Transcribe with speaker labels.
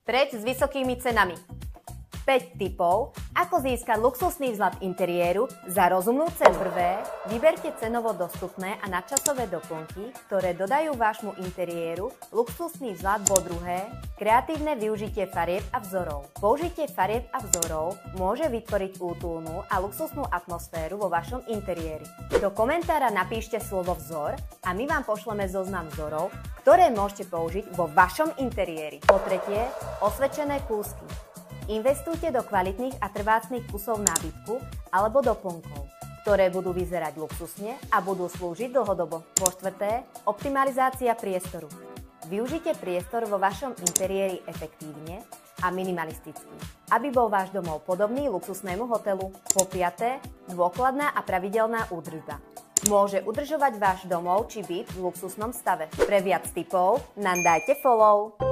Speaker 1: Preč s vysokými cenami. 5 tipov, ako získať luxusný vzhľad interiéru za rozumnú cenu. Prvé, vyberte cenovo dostupné a nadčasové doplnky, ktoré dodajú vášmu interiéru luxusný vzhľad. Po druhé, kreatívne využitie farieb a vzorov. Použitie farieb a vzorov môže vytvoriť útulnú a luxusnú atmosféru vo vašom interiéri. Do komentára napíšte slovo vzor a my vám pošleme zoznam vzorov, ktoré môžete použiť vo vašom interiéri. Po tretie, osvedčené kúsky. Investujte do kvalitných a trvácnych kusov nábytku alebo doplnkov, ktoré budú vyzerať luxusne a budú slúžiť dlhodobo. Po štvrté, optimalizácia priestoru. Využite priestor vo vašom interiéri efektívne a minimalisticky, aby bol váš domov podobný luxusnému hotelu. Po piaté, dôkladná a pravidelná údržba. Môže udržovať váš domov či byt v luxusnom stave. Pre viac tipov nám dajte follow.